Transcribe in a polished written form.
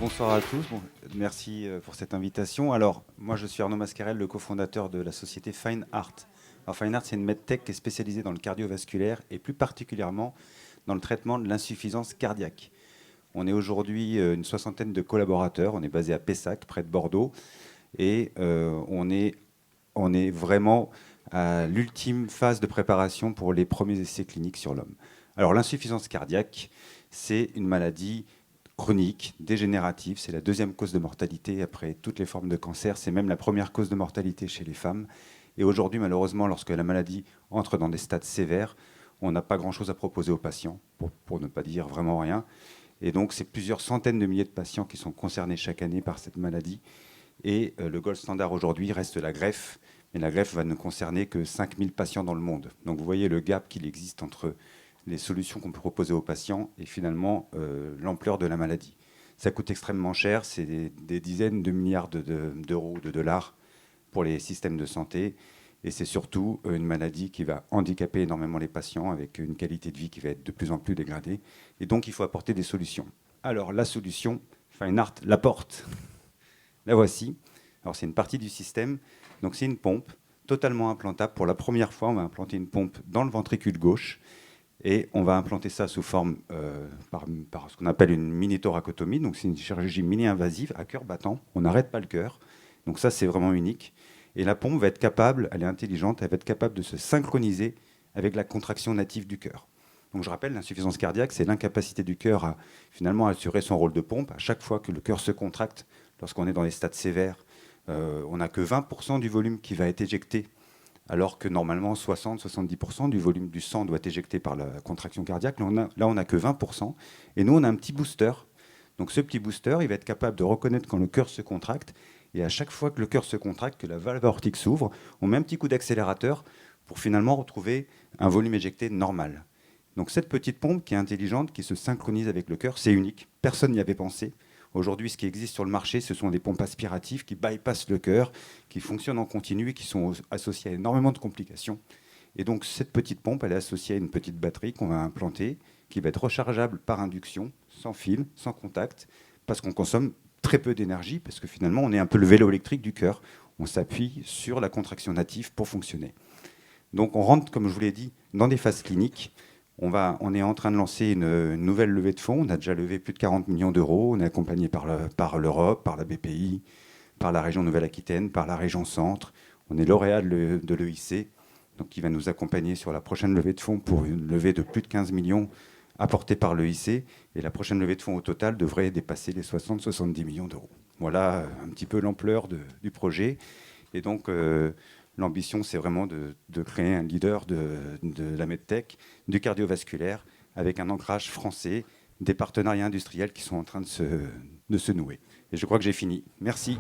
Bonsoir à tous. Merci pour cette invitation. Alors, moi, je suis Arnaud Mascarel, le cofondateur de la société Fine Art. Alors, Fine Art, c'est une medtech qui est spécialisée dans le cardiovasculaire et plus particulièrement dans le traitement de l'insuffisance cardiaque. On est aujourd'hui une soixantaine de collaborateurs. On est basé à Pessac, près de Bordeaux, et on est vraiment à l'ultime phase de préparation pour les premiers essais cliniques sur l'homme. Alors, l'insuffisance cardiaque, c'est une maladie chronique, dégénérative. C'est la deuxième cause de mortalité après toutes les formes de cancer. C'est même la première cause de mortalité chez les femmes. Et aujourd'hui, malheureusement, lorsque la maladie entre dans des stades sévères, on n'a pas grand-chose à proposer aux patients, pour ne pas dire vraiment rien. Et donc, c'est plusieurs centaines de milliers de patients qui sont concernés chaque année par cette maladie. Et le gold standard aujourd'hui reste la greffe. Mais la greffe va ne concerner que 5000 patients dans le monde. Donc, vous voyez le gap qu'il existe entre les solutions qu'on peut proposer aux patients et finalement l'ampleur de la maladie. Ça coûte extrêmement cher, c'est des dizaines de milliards d'euros, de dollars pour les systèmes de santé. Et c'est surtout une maladie qui va handicaper énormément les patients avec une qualité de vie qui va être de plus en plus dégradée. Et donc, il faut apporter des solutions. Alors, la solution, Fine Art l'apporte. La voici. Alors, c'est une partie du système. Donc, c'est une pompe totalement implantable. Pour la première fois, on va implanter une pompe dans le ventricule gauche. Et on va implanter ça sous forme par ce qu'on appelle une mini-thoracotomie. Donc, c'est une chirurgie mini-invasive à cœur battant. On n'arrête pas le cœur. Donc, ça, c'est vraiment unique. Et la pompe va être capable, elle est intelligente, elle va être capable de se synchroniser avec la contraction native du cœur. Donc, je rappelle, l'insuffisance cardiaque, c'est l'incapacité du cœur à finalement assurer son rôle de pompe. À chaque fois que le cœur se contracte, lorsqu'on est dans les stades sévères, on n'a que 20% du volume qui va être éjecté, alors que normalement 60-70% du volume du sang doit être éjecté par la contraction cardiaque. Là, on n'a que 20%. Et nous, on a un petit booster. Donc ce petit booster, il va être capable de reconnaître quand le cœur se contracte. Et à chaque fois que le cœur se contracte, que la valve aortique s'ouvre, on met un petit coup d'accélérateur pour finalement retrouver un volume éjecté normal. Donc cette petite pompe qui est intelligente, qui se synchronise avec le cœur, c'est unique. Personne n'y avait pensé. Aujourd'hui, ce qui existe sur le marché, ce sont des pompes aspiratives qui bypassent le cœur, qui fonctionnent en continu et qui sont associées à énormément de complications. Et donc, cette petite pompe, elle est associée à une petite batterie qu'on va implanter, qui va être rechargeable par induction, sans fil, sans contact, parce qu'on consomme très peu d'énergie, parce que finalement, on est un peu le vélo électrique du cœur. On s'appuie sur la contraction native pour fonctionner. Donc, on rentre, comme je vous l'ai dit, dans des phases cliniques. On est en train de lancer une nouvelle levée de fonds. On a déjà levé plus de 40 millions d'euros. On est accompagné par l'Europe, par la BPI, par la région Nouvelle-Aquitaine, par la région Centre. On est lauréat de l'EIC, donc qui va nous accompagner sur la prochaine levée de fonds pour une levée de plus de 15 millions apportée par l'EIC. Et la prochaine levée de fonds au total devrait dépasser les 60-70 millions d'euros. Voilà un petit peu l'ampleur du projet. Et donc, l'ambition, c'est vraiment de créer un leader de la medtech, du cardiovasculaire, avec un ancrage français, des partenariats industriels qui sont en train de se nouer. Et je crois que j'ai fini. Merci.